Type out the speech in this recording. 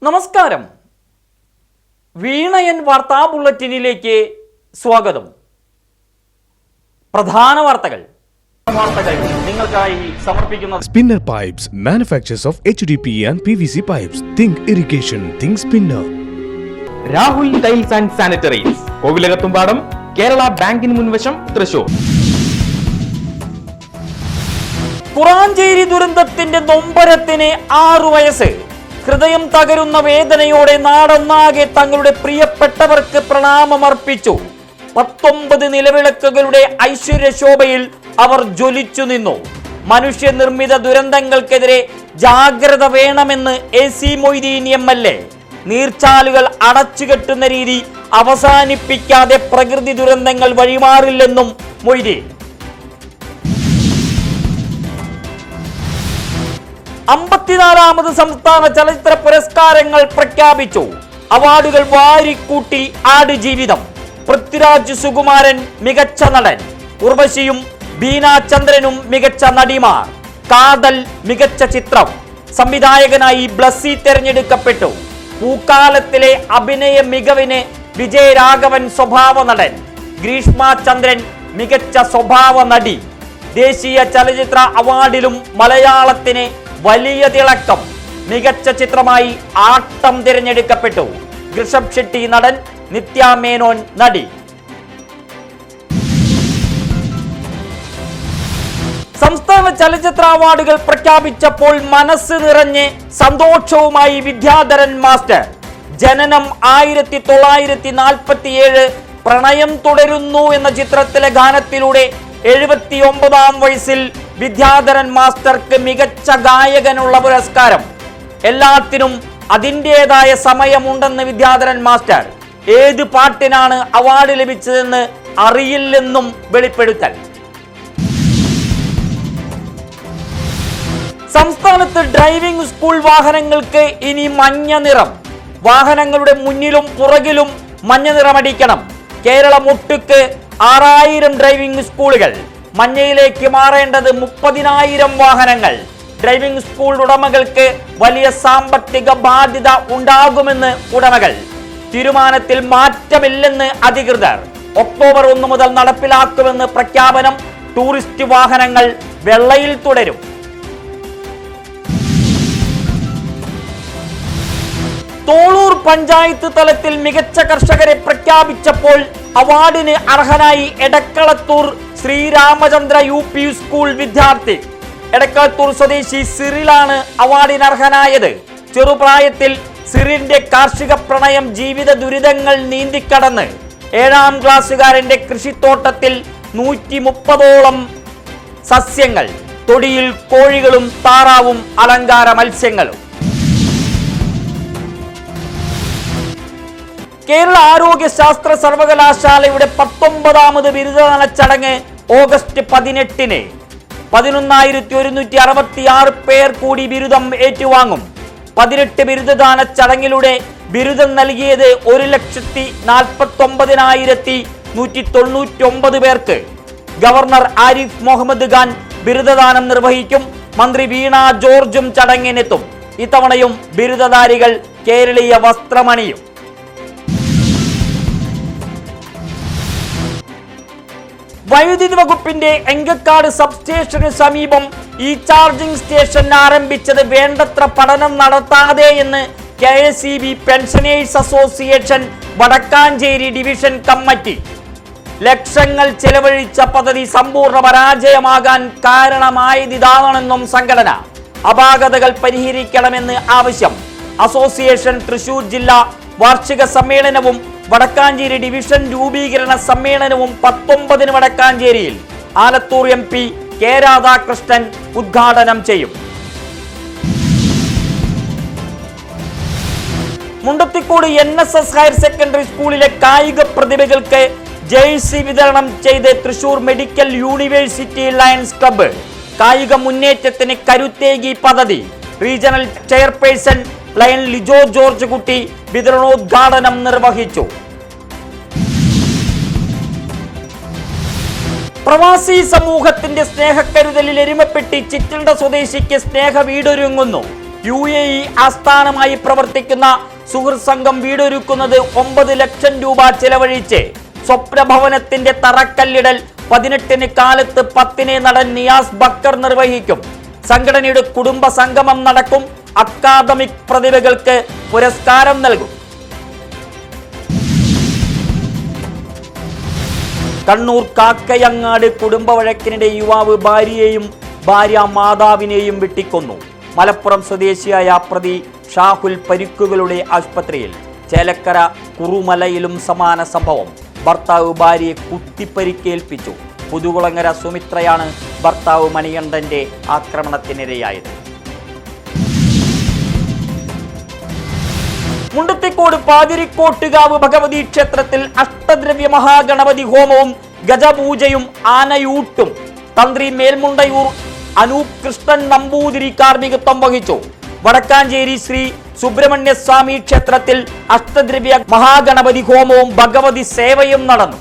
നമസ്കാരം. വീണയൻ വാർത്താ ബുള്ളറ്റിനിലേക്ക് സ്വാഗതം. പ്രധാന വാർത്തകൾ നിങ്ങൾക്കായി സമർപ്പിക്കുന്നത് Spinner Pipes, manufacturers of HDPE and PVC pipes. Think irrigation, think Spinner. Rahul tiles and sanitaries, Kovilakathumpadam, Kerala ബാങ്കിന് മുൻവശം, തൃശൂർ. കുറാഞ്ചേരി ദുരന്തത്തിന്റെ നൊമ്പരത്തിന് 6 വയസ്സ്. ഹൃദയം തകരുന്ന വേദനയോടെ നാടൊന്നാകെ തങ്ങളുടെ പ്രിയപ്പെട്ടവർക്ക് പ്രണാമമർപ്പിച്ചു. 19 നിലവിളക്കുകളുടെ ഐശ്വര്യശോഭയിൽ അവർ ജ്വലിച്ചു നിന്നു. മനുഷ്യനിർമ്മിത ദുരന്തങ്ങൾക്കെതിരെ ജാഗ്രത വേണമെന്ന് AC മൊയ്തീൻ MLA. നീർച്ചാലുകൾ അടച്ചുകെട്ടുന്ന രീതി അവസാനിപ്പിക്കാതെ പ്രകൃതി ദുരന്തങ്ങൾ വഴിമാറില്ലെന്നും മൊയ്തീൻ. 54ാമത് സംസ്ഥാന ചലച്ചിത്ര പുരസ്കാരങ്ങൾ പ്രഖ്യാപിച്ചു. അവാർഡുകൾ വാരിക്കൂട്ടി ആടുജീവിതം. പൃഥ്വിരാജ് സുകുമാരൻ മികച്ച നടൻ, ഉർവശിയും ബീന ചന്ദ്രനും മികച്ച നടിമാർ. കാതൽ മികച്ച ചിത്രം. സംവിധായകനായി ബ്ലസ്സി തെരഞ്ഞെടുക്കപ്പെട്ടു. പൂക്കാലത്തിലെ അഭിനയ മികവിന് വിജയരാഘവൻ സ്വഭാവ നടൻ, ഗ്രീഷ്മ ചന്ദ്രൻ മികച്ച സ്വഭാവ നടി. ദേശീയ ചലച്ചിത്ര അവാർഡിലും മലയാളത്തിന് വലിയ തിളക്കം. മികച്ച ചിത്രമായി ആട്ടം തിരഞ്ഞെടുക്കപ്പെട്ടു. ഋഷഭ് ഷെട്ടി നടൻ, നിത്യ മേനോൻ നടി. സംസ്ഥാന ചലച്ചിത്ര അവാർഡുകൾ പ്രഖ്യാപിച്ചപ്പോൾ മനസ്സ് നിറഞ്ഞ് സന്തോഷവുമായി വിദ്യാധരൻ മാസ്റ്റർ. ജനനം 1947, പ്രണയം തുടരുന്നു എന്ന ചിത്രത്തിലെ ഗാനത്തിലൂടെ 79ാം വയസ്സിൽ വിദ്യാധരൻ മാസ്റ്റർക്ക് മികച്ച ഗായകനുള്ള പുരസ്കാരം. എല്ലാത്തിനും അതിൻ്റെതായ സമയമുണ്ടെന്ന് വിദ്യാധരൻ മാസ്റ്റർ. ഏത് പാട്ടിനാണ് അവാർഡ് ലഭിച്ചതെന്ന് അറിയില്ലെന്നും വെളിപ്പെടുത്തൽ. സംസ്ഥാനത്ത് ഡ്രൈവിംഗ് സ്കൂൾ വാഹനങ്ങൾക്ക് ഇനി മഞ്ഞ നിറം. വാഹനങ്ങളുടെ മുന്നിലും പുറകിലും മഞ്ഞ നിറമടിക്കണം. കേരളം ഒട്ടുക്ക് 6000 ഡ്രൈവിംഗ് സ്കൂളുകൾ. മഞ്ഞയിലേക്ക് മാറേണ്ടത് 30,000 വാഹനങ്ങൾ. ഡ്രൈവിംഗ് സ്കൂൾ ഉടമകൾക്ക് വലിയ സാമ്പത്തിക ബാധ്യത ഉണ്ടാകുമെന്ന് ഉടമകൾ. തീരുമാനത്തിൽ മാറ്റമില്ലെന്ന് അധികൃതർ. ഒക്ടോബർ 1 മുതൽ നടപ്പിലാക്കുമെന്ന് പ്രഖ്യാപനം. ടൂറിസ്റ്റ് വാഹനങ്ങൾ വെള്ളയിൽ തുടരും. തോളൂർ പഞ്ചായത്ത് തലത്തിൽ മികച്ച കർഷകരെ പ്രഖ്യാപിച്ചപ്പോൾ അവാർഡിന് അർഹനായി എടക്കളത്തൂർ ശ്രീരാമചന്ദ്ര UP സ്കൂൾ വിദ്യാർത്ഥി. എടക്കളത്തൂർ സ്വദേശി സിറിലാണ് അവാർഡിന് അർഹനായത്. ചെറുപ്രായത്തിൽ സിറിന്റെ കാർഷിക പ്രണയം ജീവിത ദുരിതങ്ങൾ നീന്തിക്കടന്ന് 7ാം ക്ലാസ്സുകാരന്റെ കൃഷിത്തോട്ടത്തിൽ 130ഓളം സസ്യങ്ങൾ. തൊടിയിൽ കോഴികളും താറാവും അലങ്കാര മത്സ്യങ്ങളും. കേരള ആരോഗ്യ ശാസ്ത്ര സർവകലാശാലയുടെ 19ാമത് ബിരുദദാന ചടങ്ങ് ഓഗസ്റ്റ് 18-ന്. 11,166 പേർ കൂടി ബിരുദം ഏറ്റുവാങ്ങും. 18 ബിരുദദാന ചടങ്ങിലൂടെ ബിരുദം നൽകിയത് 1,49,199 പേർക്ക്. ഗവർണർ ആരിഫ് മുഹമ്മദ് ഖാൻ ബിരുദദാനം നിർവഹിക്കും. മന്ത്രി വീണ ജോർജും ചടങ്ങിനെത്തും. ഇത്തവണയും ബിരുദധാരികൾ കേരളീയ വസ്ത്രമണിയും. വൈദ്യുതി വകുപ്പിന്റെ എങ്കക്കാട് സബ്സ്റ്റേഷന് സമീപം ചാർജിംഗ് സ്റ്റേഷൻ ആരംഭിച്ചത് വേണ്ടത്ര പഠനം നടത്താതെ എന്ന് KSEB pensioners association Vadakkanchery division committee. ലക്ഷങ്ങൾ ചെലവഴിച്ച പദ്ധതി സമ്പൂർണ്ണ പരാജയമാകാൻ കാരണമായതിതാണെന്നും സംഘടന. അപാകതകൾ പരിഹരിക്കണമെന്ന് ആവശ്യം. അസോസിയേഷൻ തൃശൂർ ജില്ലാ വാർഷിക സമ്മേളനവും വടക്കാഞ്ചേരി ഡിവിഷൻ രൂപീകരണ സമ്മേളനവും 19-ന് വടക്കാഞ്ചേരിയിൽ. ആലത്തൂർ MP കെ രാധാകൃഷ്ണൻ ഉദ്ഘാടനം ചെയ്യും. മുണ്ടത്തിക്കോട് NSS ഹയർ സെക്കൻഡറി സ്കൂളിലെ കായിക പ്രതിഭകൾക്ക് ജേഴ്സി വിതരണം ചെയ്ത് Thrissur medical university lions club. കായിക മുന്നേറ്റത്തിന് കരുത്തേകി പദ്ധതി. Regional chairperson lion Lijo George കുട്ടി വിതരണോദ്ഘാടനം നിർവഹിച്ചു. പ്രവാസി സമൂഹത്തിന്റെ സ്നേഹക്കരുതലിൽ എരുമപ്പെട്ടി ചിറ്റിൽഡ സ്വദേശിക്ക് സ്നേഹ വീടൊരുങ്ങുന്നു. UAE ആസ്ഥാനമായി പ്രവർത്തിക്കുന്ന സുഹൃത്ത് സംഘം വീടൊരുക്കുന്നത് 9 ലക്ഷം രൂപ ചെലവഴിച്ച്. സ്വപ്നഭവനത്തിന്റെ തറക്കല്ലിടൽ 18 കാലത്ത് 10 നടൻ നിയാസ് ബക്കർ നിർവഹിക്കും. സംഘടനയുടെ കുടുംബ സംഗമം നടക്കും. അക്കാദമിക് പ്രതിഭകൾക്ക് പുരസ്കാരം നൽകും. കണ്ണൂർ കാക്കയങ്ങാട് കുടുംബ വഴക്കിനിടെ യുവാവ് ഭാര്യയെയും ഭാര്യ മാതാവിനെയും വെട്ടിക്കൊന്നു. മലപ്പുറം സ്വദേശിയായ പ്രതി ഷാഹുൽ പരിക്കുകളുടെ ആശുപത്രിയിൽ. ചേലക്കര കുറുമലയിലും സമാന സംഭവം. ഭർത്താവ് ഭാര്യയെ കുത്തിപ്പരിക്കേൽപ്പിച്ചു. പുതുകുളങ്ങര സുമിത്രയാണ് ഭർത്താവ് മണികണ്ഠന്റെ ആക്രമണത്തിനിരയായത്. മുണ്ടത്തിക്കോട് പാതിരിക്കോട്ടുകാവ് ഭഗവതി ക്ഷേത്രത്തിൽ അഷ്ടദ്രവ്യ മഹാഗണപതി ഹോമവും ഗജപൂജയും ആനയൂട്ടും തന്ത്രി മേൽമുണ്ടയൂർ അനൂപ് കൃഷ്ണൻ നമ്പൂതിരി കാർമ്മികത്വം വഹിച്ചു. വടക്കാഞ്ചേരി ശ്രീ സുബ്രഹ്മണ്യ സ്വാമി ക്ഷേത്രത്തിൽ അഷ്ടദ്രവ്യ മഹാഗണപതി ഹോമവും ഭഗവതി സേവയും നടന്നു.